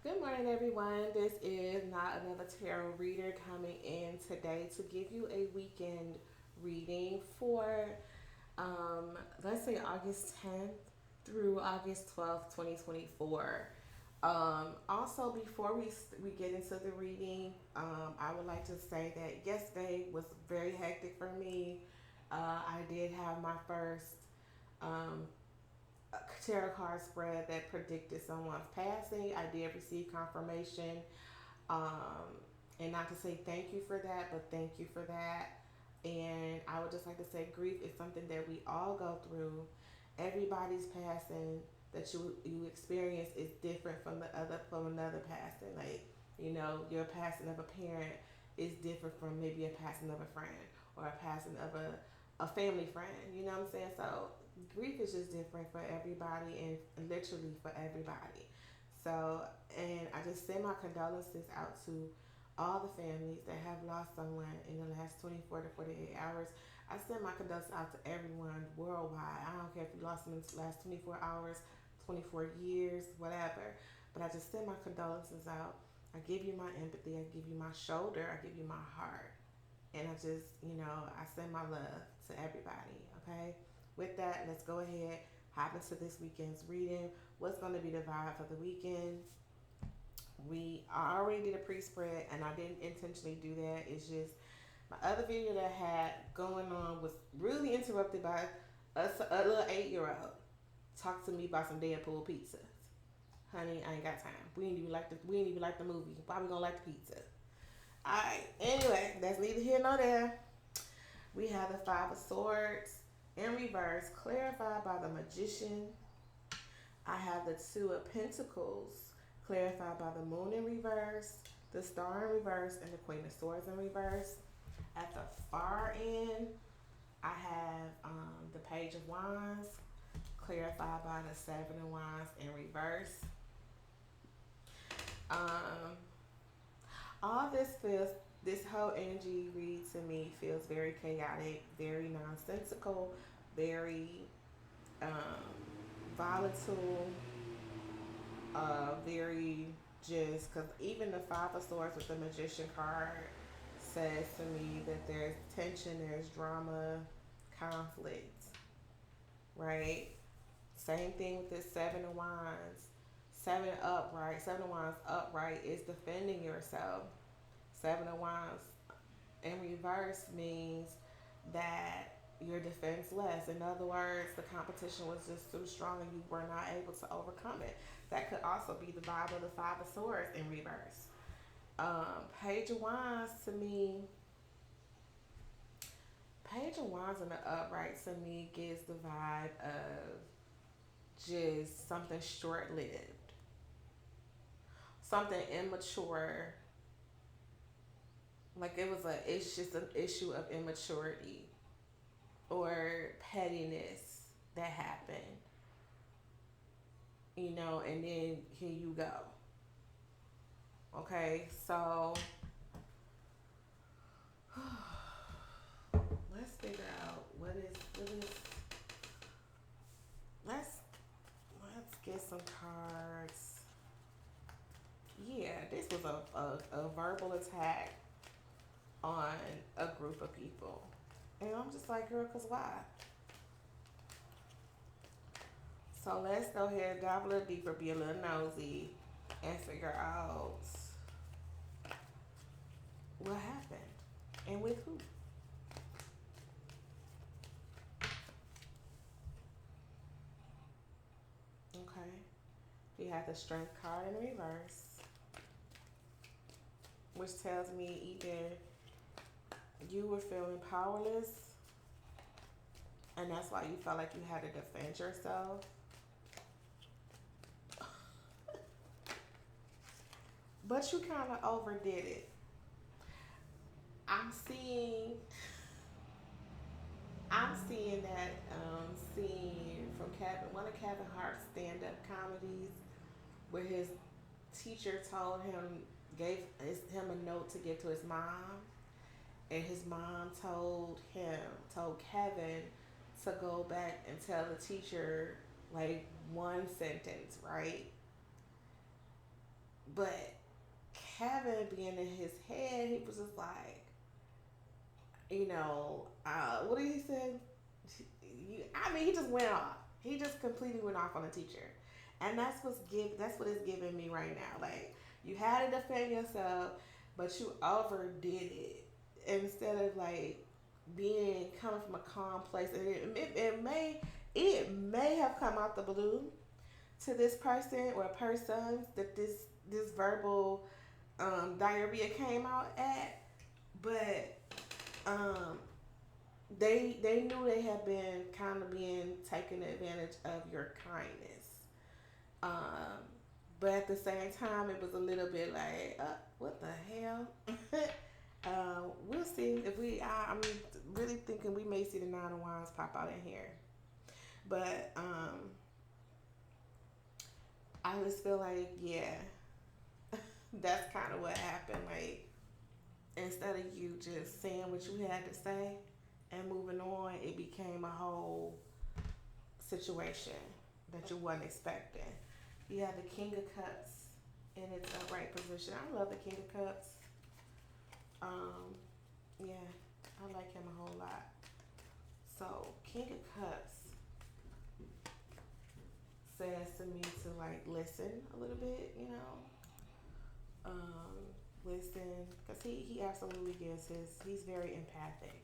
Good morning, everyone. This is not another tarot reader coming in today to give you a weekend reading for, let's say, August 10th through August 12th, 2024. Also, before we get into the reading, I would like to say that yesterday was very hectic for me. I did have my first um, tarot card spread that predicted someone's passing. I did receive confirmation, um, and not to say thank you for that, but thank you for that. And I would just like to say, grief is something that we all go through. Everybody's passing that you experience is different from another passing. Like, your passing of a parent is different from maybe a passing of a friend or a passing of a family friend. You know what I'm saying? So grief is just different for everybody and literally for everybody. So, and I just send my condolences out to all the families that have lost someone in the last 24 to 48 hours. I send my condolences out to everyone worldwide. I don't care if you lost them in the last 24 hours, 24 years, whatever. But I just send my condolences out. I give you my empathy. I give you my shoulder. I give you my heart. And I just, I send my love to everybody, okay? With that, let's go ahead, hop into this weekend's reading. What's going to be the vibe for the weekend? I already did a pre-spread, and I didn't intentionally do that. It's just my other video that I had going on was really interrupted by a little 8-year-old talk to me about some Deadpool pizza. Honey, I ain't got time. We ain't even like the movie. Why we gonna like the pizza? Alright, anyway, that's neither here nor there. We have the Five of Swords in reverse, clarified by the Magician. I have the Two of Pentacles, clarified by the Moon in reverse, the Star in reverse, and the Queen of Swords in reverse. At the far end, I have the Page of Wands, clarified by the Seven of Wands in reverse. Um, all this whole energy read to me feels very chaotic, very nonsensical, very um, volatile, very just because even the Five of Swords with the Magician card says to me that there's tension, there's drama, conflict, right? Same thing with this Seven of Wands. Seven of Wands upright is defending yourself. Seven of Wands in reverse means that you're defenseless. In other words, the competition was just too strong and you were not able to overcome it. That could also be the vibe of the Five of Swords in reverse. Page of Wands to me, Page of Wands in the upright to me gives the vibe of just something short lived, something immature. Like it's just an issue of immaturity or pettiness that happened, and then here you go. Okay, so let's figure out let's let's get some cards. Yeah, this was a verbal attack on a group of people. And I'm just like, girl, cause why? So let's go ahead, dive a little deeper, be a little nosy, and figure out what happened and with who. Okay. We have the Strength card in reverse, which tells me either you were feeling powerless and that's why you felt like you had to defend yourself. But you kind of overdid it. I'm seeing I'm seeing that scene from one of Kevin Hart's stand-up comedies where his teacher gave him a note to give to his mom, and his mom told Kevin to go back and tell the teacher like one sentence, right? But Kevin being in his head, he was just like, what did he say? I mean, he just went off. He just completely went off on the teacher, and that's what it's giving me right now. Like, you had to defend yourself, but you overdid it instead of like being coming from a calm place. And it may have come out the blue to this person or persons that this verbal diarrhea came out at, but um, they knew they had been kind of being taken advantage of your kindness. Um, but at the same time, it was a little bit like, what the hell? We'll see if I'm really thinking we may see the nine of wands pop out in here, but I just feel like, yeah, that's kind of what happened. Like, instead of you just saying what you had to say and moving on, it became a whole situation that you wasn't expecting. You have the King of Cups in its upright position. I love the King of Cups. Um, yeah, I like him a whole lot. So, King of Cups says to me to like listen a little bit, um, listen, because he absolutely gives he's very empathic,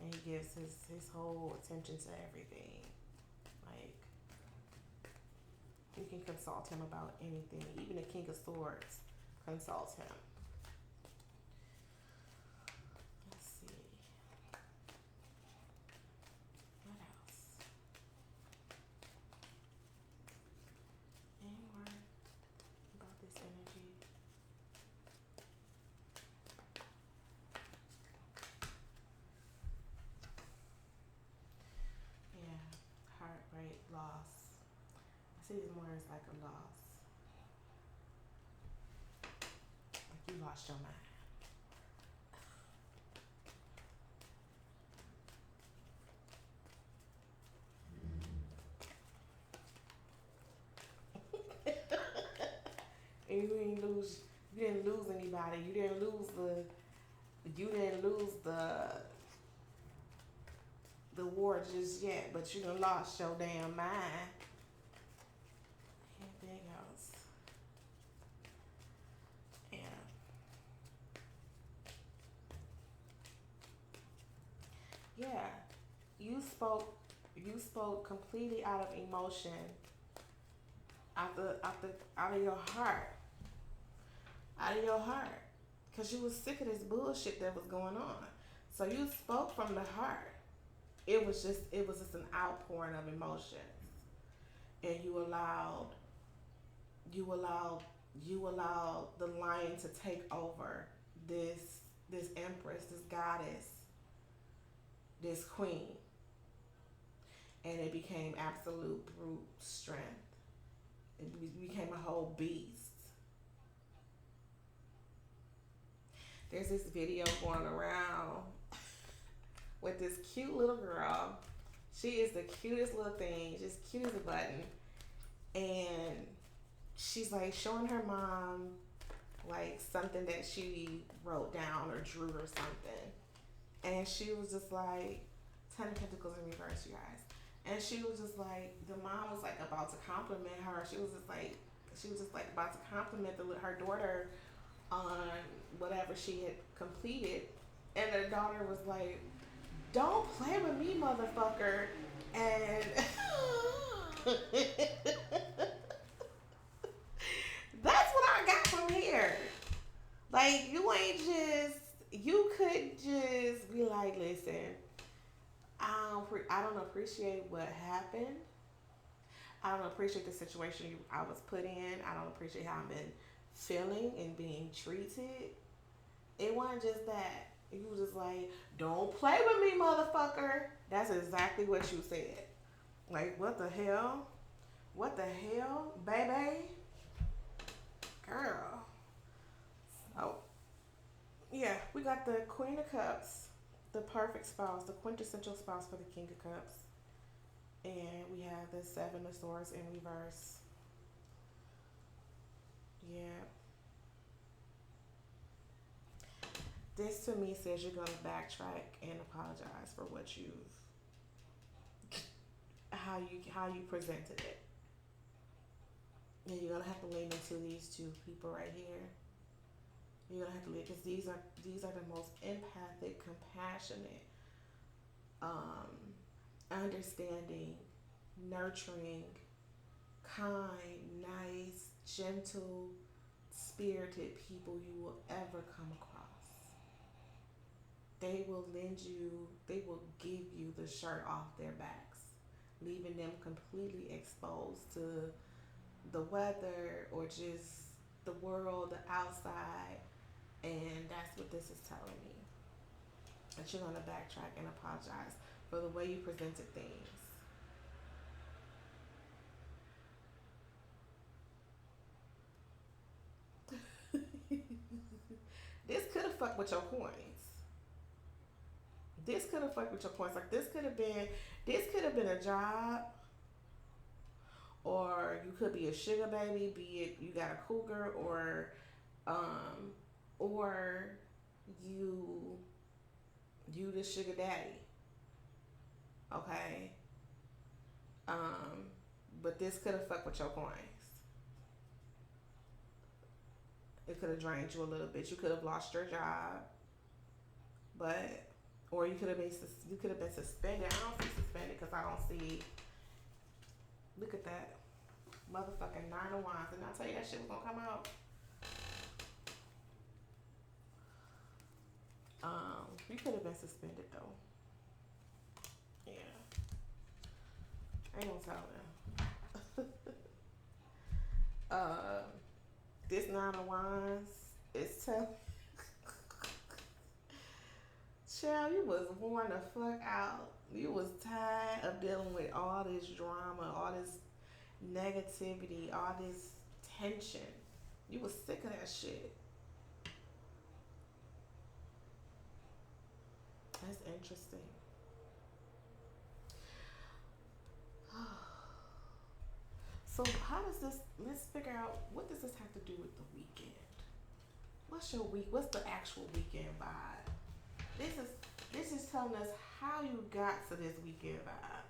and he gives his whole attention to everything. Like, you can consult him about anything. Even the King of Swords consults him. Let's see. What else? Any more about this energy? Yeah. Heartbreak, loss. I see this more as like a loss. Like you lost your mind. And you didn't lose anybody. You didn't lose the war just yet, but you done lost your damn mind. Anything else? Yeah. Yeah. You spoke you spoke completely out of emotion, out of your heart. Out of your heart. Cause you was sick of this bullshit that was going on. So you spoke from the heart. It was just an outpouring of emotions. And you allowed you allowed the lion to take over this empress, this goddess, this queen, and it became absolute brute strength. It became a whole beast. There's this video going around with this cute little girl. She is the cutest little thing, just cute as a button. And she's like showing her mom like something that she wrote down or drew or something. And she was just like, Ten of Pentacles in reverse, you guys. And she was just like, the mom was like about to compliment her. She was just like about to compliment her daughter on whatever she had completed. And the daughter was like, don't play with me, motherfucker. And that's what I got from here. Like, you could just be like, listen, I don't appreciate what happened. I don't appreciate the situation I was put in. I don't appreciate how I've been feeling and being treated. It wasn't just that. You was just like, don't play with me, motherfucker. That's exactly what you said. Like, what the hell? What the hell, baby? Girl. Oh, yeah, we got the Queen of Cups, the perfect spouse, the quintessential spouse for the King of Cups. And we have the Seven of Swords in reverse. Yeah. this to me says you're gonna backtrack and apologize for what you've how you presented it. And you're gonna have to lean into these two people right here. You're gonna have to lean because these are the most empathic, compassionate, um, understanding, nurturing, kind, nice, gentle, spirited people you will ever come across. They will give you the shirt off their backs, leaving them completely exposed to the weather or just the world, the outside. And that's what this is telling me. That you're going to backtrack and apologize for the way you presented things. This could have fucked with your coins. This could have fucked with your coins. Like this could have been a job, or you could be a sugar baby, be it you got a cougar, um, or you you the sugar daddy. Okay, um, but this could have fucked with your coins. It could have drained you a little bit. You could have lost your job, but or you could have been suspended. I don't see suspended because I don't see. Look at that motherfucking nine of wands. Didn't I tell you that shit was gonna come out? You could have been suspended though. Yeah, I ain't gonna tell them. uh, this nine of wands is telling. Child, you was worn the fuck out. You was tired of dealing with all this drama, all this negativity, all this tension. You was sick of that shit. That's interesting. So how does this? Let's figure out what does this have to do with the weekend. What's your week? What's the actual weekend vibe? This is this is telling us how you got to this weekend vibe.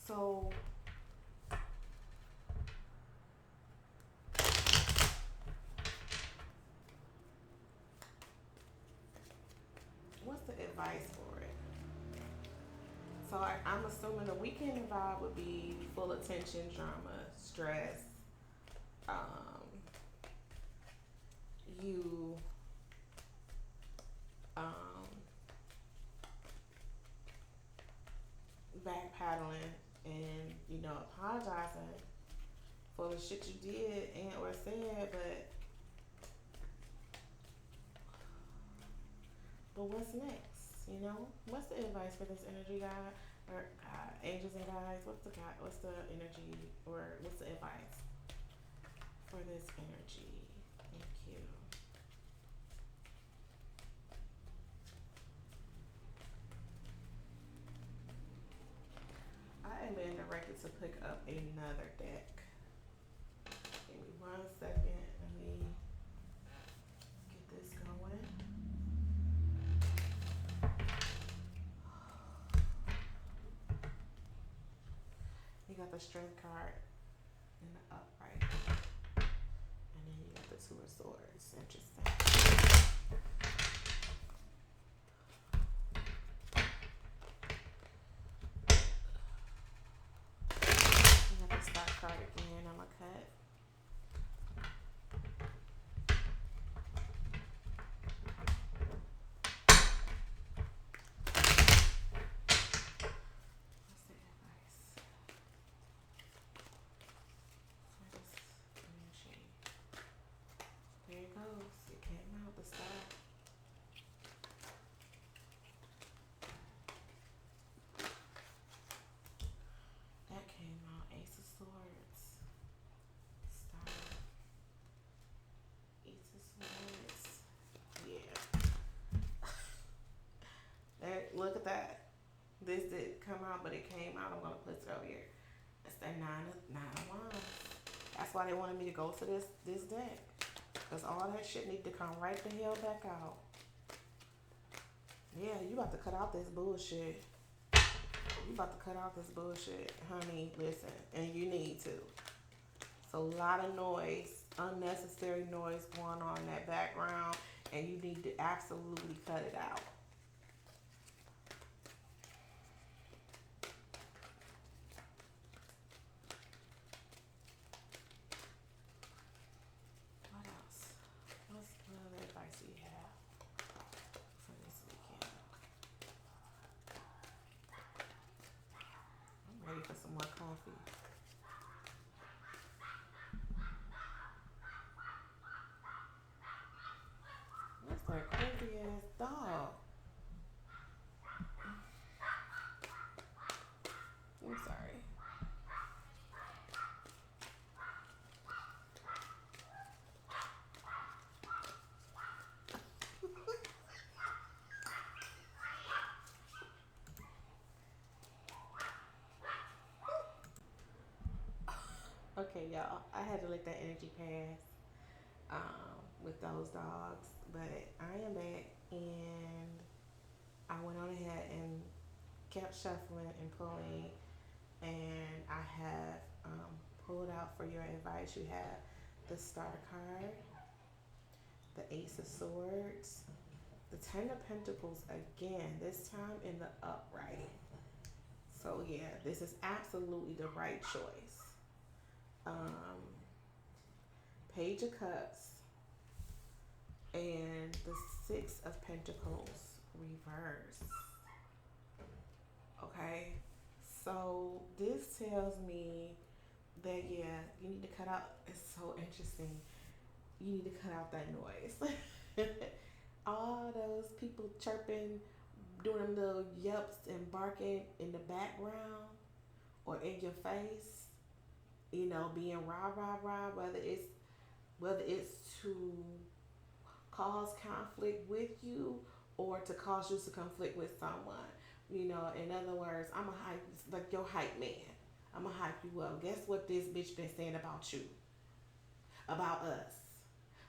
So what's the advice for it? So I'm assuming the weekend vibe would be full of tension, drama, stress. Um, you um, backpedaling and apologizing for the shit you did and or said, but what's next? What's the advice for this energy guy or angels and guys? What's the guy? What's the energy or what's the advice for this energy? Thank you. I am being directed to pick up another deck. Give me 1 second. Let me get this going. You got the strength card in the upright. And then you got the two of swords. Interesting. You got the stock card again. I'm going to cut. What's the advice for this energy? There it goes. It came out. The star. That came out. Ace of Swords. Star. Ace of Swords. Yeah. Look at that. This did come out, but it came out. I'm gonna put it over here. It's that nine of wands. That's why they wanted me to go to this deck. Because all that shit need to come right the hell back out. Yeah, you about to cut out this bullshit. You about to cut out this bullshit. Honey, listen. And you need to. It's a lot of noise, unnecessary noise going on in that background. And you need to absolutely cut it out. What else? What other advice do you have for this weekend? I'm ready for some more coffee. That's that crazy ass dog. I'm sorry. Okay, y'all. I had to let that energy pass with those dogs, but I am back and I went on ahead and kept shuffling and pulling, and I have pulled out for your advice. You have the Star card, the Ace of Swords, the Ten of Pentacles again, this time in the upright. So yeah, this is absolutely the right choice. Um, Page of Cups and the Six of Pentacles reverse. Okay, so this tells me that yeah, you need to cut out. It's so interesting. You need to cut out that noise. All those people chirping, doing them little yelps and barking in the background or in your face. You know, being rah rah rah. Whether it's to cause conflict with you or to cause you to conflict with someone. You know, in other words, I'm a hype like your hype man. I'm gonna hype you up. Guess what this bitch been saying about you, about us,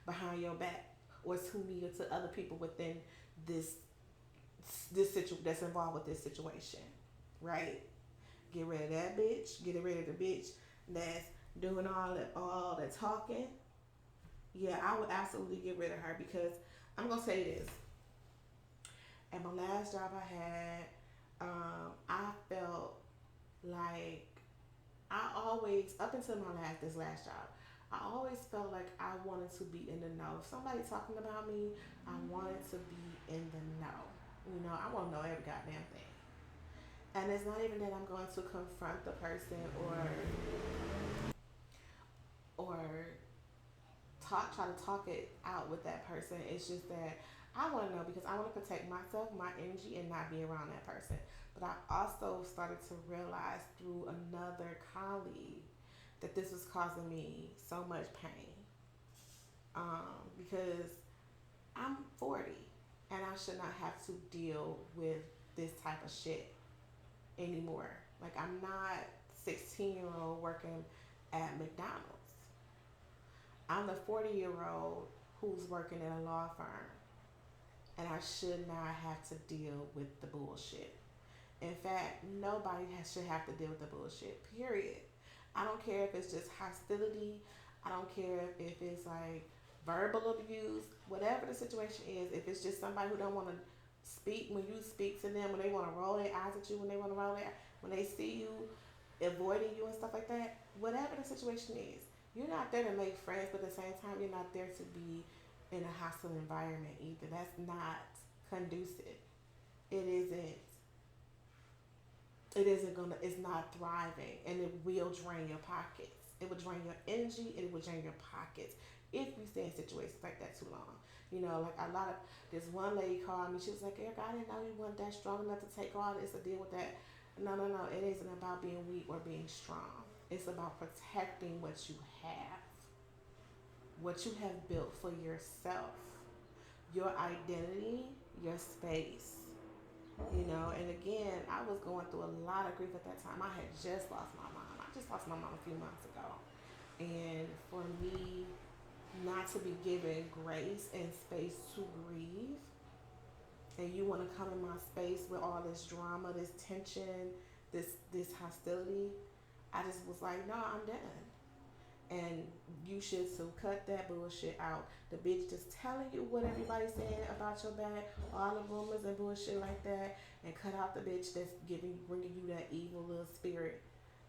behind your back, or to me or to other people within this that's involved with this situation, right? Get rid of that bitch. Get rid of the bitch that's doing all the talking. Yeah, I would absolutely get rid of her because I'm gonna say this. At my last job I had, I felt like I always, up until this last job, I always felt like I wanted to be in the know. If somebody talking about me, I wanted to be in the know. You know, I want to know every goddamn thing. And it's not even that I'm going to confront the person or try to talk it out with that person. It's just that I want to know because I want to protect myself, my energy, and not be around that person. But I also started to realize through another colleague that this was causing me so much pain because I'm 40 and I should not have to deal with this type of shit anymore. Like, I'm not 16-year-old working at McDonald's. I'm the 40-year-old who's working at a law firm, and I should not have to deal with the bullshit. In fact, nobody should have to deal with the bullshit, period. I don't care if it's just hostility. I don't care if it's like verbal abuse, whatever the situation is. If it's just somebody who don't want to speak when you speak to them, when they want to roll their eyes at you, when they see you avoiding you and stuff like that, whatever the situation is, you're not there to make friends, but at the same time, you're not there to be in a hostile environment either. That's not conducive. It isn't. It's not thriving, and it will drain your pockets. It will drain your energy, and it will drain your pockets if you stay in situations like that too long. You know, like this one lady called me. She was like, Erica, I didn't know you weren't that strong enough to take all this to deal with that. No. It isn't about being weak or being strong. It's about protecting what you have, what you have built for yourself, your identity, your space. You know, and again, I was going through a lot of grief at that time. I had just lost my mom. I just lost my mom a few months ago. And for me, not to be given grace and space to grieve, and you want to come in my space with all this drama, this tension, this hostility. I just was like, no, I'm done. And you should so cut that bullshit out. The bitch just telling you what everybody's saying about your back, all the rumors and bullshit like that, and cut out the bitch that's bringing you that evil little spirit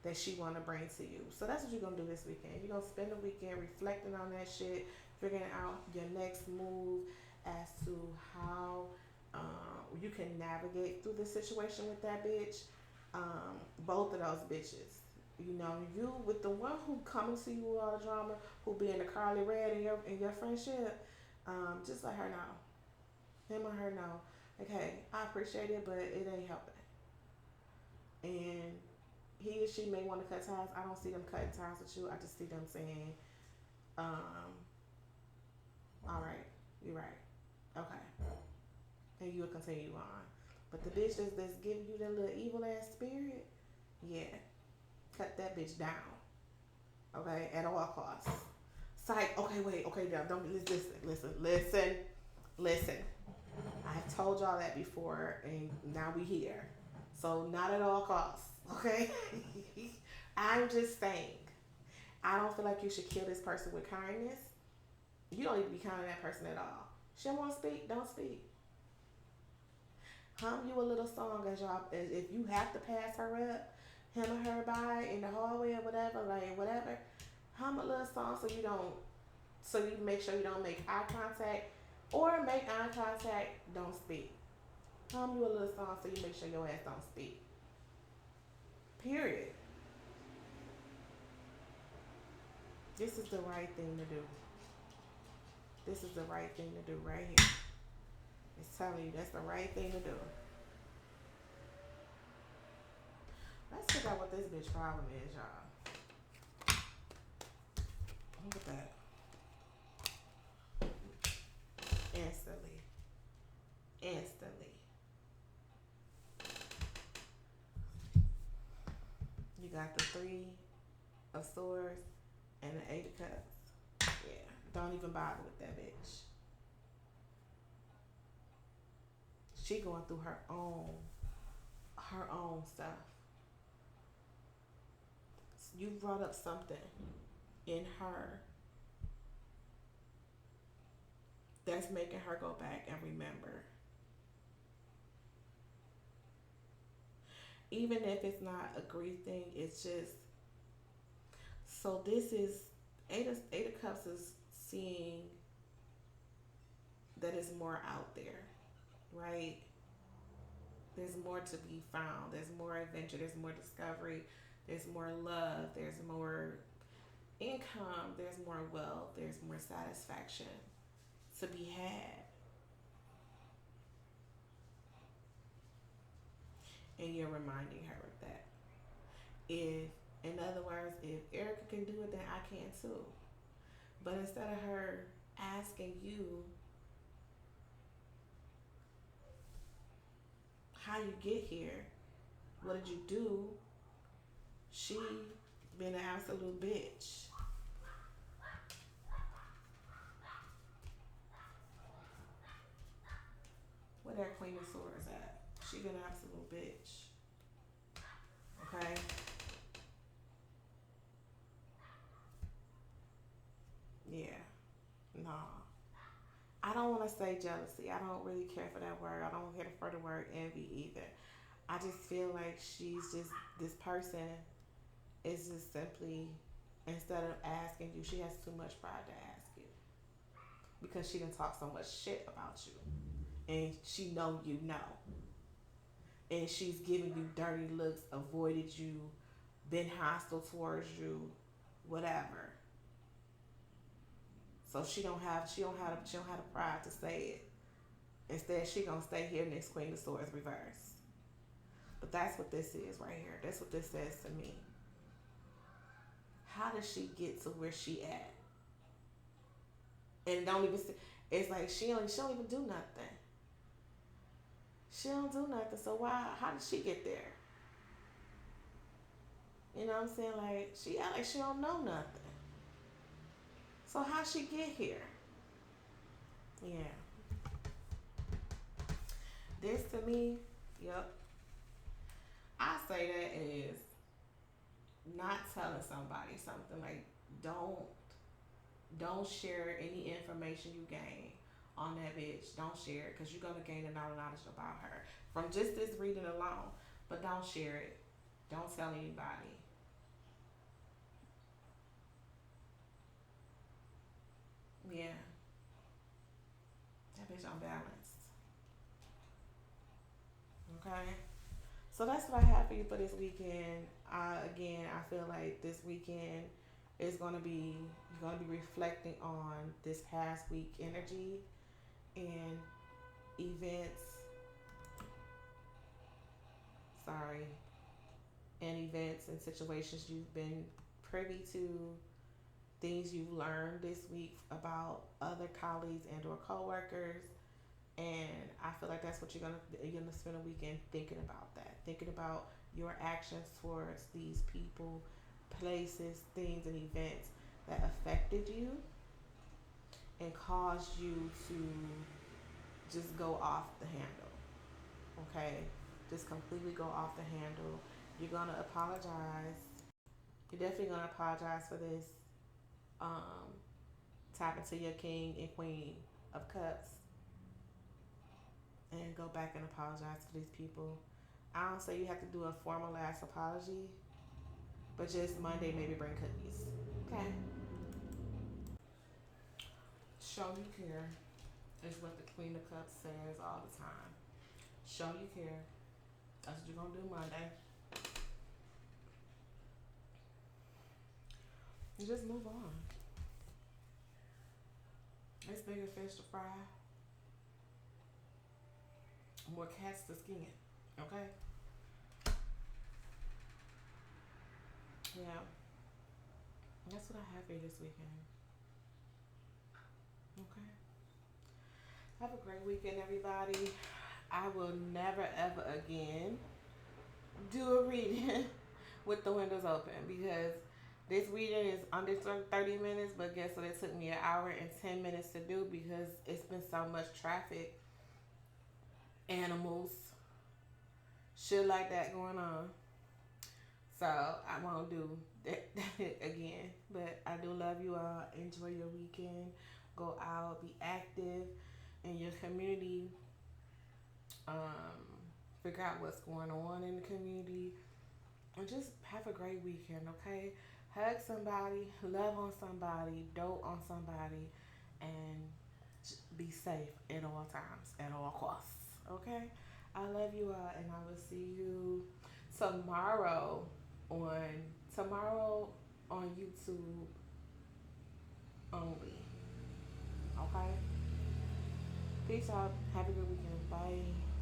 that she want to bring to you. So that's what you're gonna do this weekend. You're gonna spend the weekend reflecting on that shit, figuring out your next move as to how you can navigate through the situation with that bitch. Both of those bitches. You know, you with the one who coming to you with all the drama, who being the Carly Red in your friendship, just let her know. Him or her know. Like, hey, I appreciate it, but it ain't helping. And he or she may want to cut ties. I don't see them cutting ties with you. I just see them saying, all right, you're right. Okay. And you'll continue on. But the bitch that's giving you that little evil ass spirit, yeah, cut that bitch down. Okay, at all costs. Psych. Okay, wait. Okay, now don't listen. I've told y'all that before, and now we here. So not at all costs. Okay. I'm just saying. I don't feel like you should kill this person with kindness. You don't need to be kind to that person at all. She don't want to speak. Don't speak. Hum you a little song as y'all. If you have to pass her up, him or her by in the hallway or whatever, like whatever. Hum a little song so you make sure you don't make eye contact, or make eye contact, don't speak. Hum you a little song so you make sure your ass don't speak. Period. This is the right thing to do. This is the right thing to do right here. It's telling you that's the right thing to do. Let's figure out what this bitch problem is, y'all. Look at that. Instantly. Instantly. You got the 3 of Swords and the 8 of Cups. Yeah. Don't even bother with that bitch. She going through her own stuff. You brought up something in her that's making her go back and remember. Even if it's not a grief thing, it's just so this is Eight of Cups is seeing that it's more out there, right? There's more to be found. There's more adventure. There's more discovery. There's more love. There's more income. There's more wealth. There's more satisfaction to be had. And you're reminding her of that. If, in other words, if Erica can do it, then I can too. But instead of her asking you how you get here, what did you do, she been an absolute bitch. Where that Queen of Swords at? She been an absolute bitch. Okay? Yeah. No. I don't want to say jealousy. I don't really care for that word. I don't care for the word envy either. I just feel like she's just, this person is just simply, instead of asking you, she has too much pride to ask you. Because she done talk so much shit about you. And she know you know. And she's giving you dirty looks, avoided you, been hostile towards you, whatever. So she don't have the pride to say it. Instead, she gonna stay here next Queen of Swords reverse. But that's what this is right here. That's what this says to me. How does she get to where she at? And don't even. It's like she don't even do nothing. She don't do nothing. So why? How did she get there? You know what I'm saying? Like she act like she don't know nothing. So how she get here? Yeah. This to me, yep. I say that is not telling somebody something like don't share any information you gain on that bitch. Don't share it because you're gonna gain a lot of knowledge about her from just this reading alone. But don't share it. Don't tell anybody. Yeah, that bitch unbalanced. Okay. So that's what I have for you for this weekend. Again, I feel like this weekend is gonna be you're gonna be reflecting on this past week energy and events. Sorry, and events and situations you've been privy to, things you've learned this week about other colleagues and or coworkers. And I feel like that's what you're gonna spend a weekend thinking about that, thinking about your actions towards these people, places, things, and events that affected you and caused you to just go off the handle. Okay, just completely go off the handle. You're gonna apologize. You're definitely gonna apologize for this. Um, Tap into your king and queen of cups and go back and apologize to these people. I don't say you have to do a formal ass apology, but just Monday maybe bring cookies. Okay. Show you care is what the Queen of Cups says all the time. Show you care. That's what you're gonna do Monday. And just move on. It's bigger fish to fry, more cats to skin. Okay? Yeah. That's what I have for you this weekend. Okay. Have a great weekend, everybody. I will never ever again do a reading with the windows open because this reading is under 30 minutes, but guess what? It took me an hour and 10 minutes to do because it's been so much traffic, animals, shit like that going on. So I won't do that again. But I do love you all. Enjoy your weekend. Go out, be active in your community. Um, Figure out what's going on in the community and just have a great weekend, okay? Hug somebody, love on somebody, dote on somebody, and be safe at all times, at all costs, okay? I love you all, and I will see you tomorrow on tomorrow on YouTube only, okay? Peace out. Have a good weekend. Bye.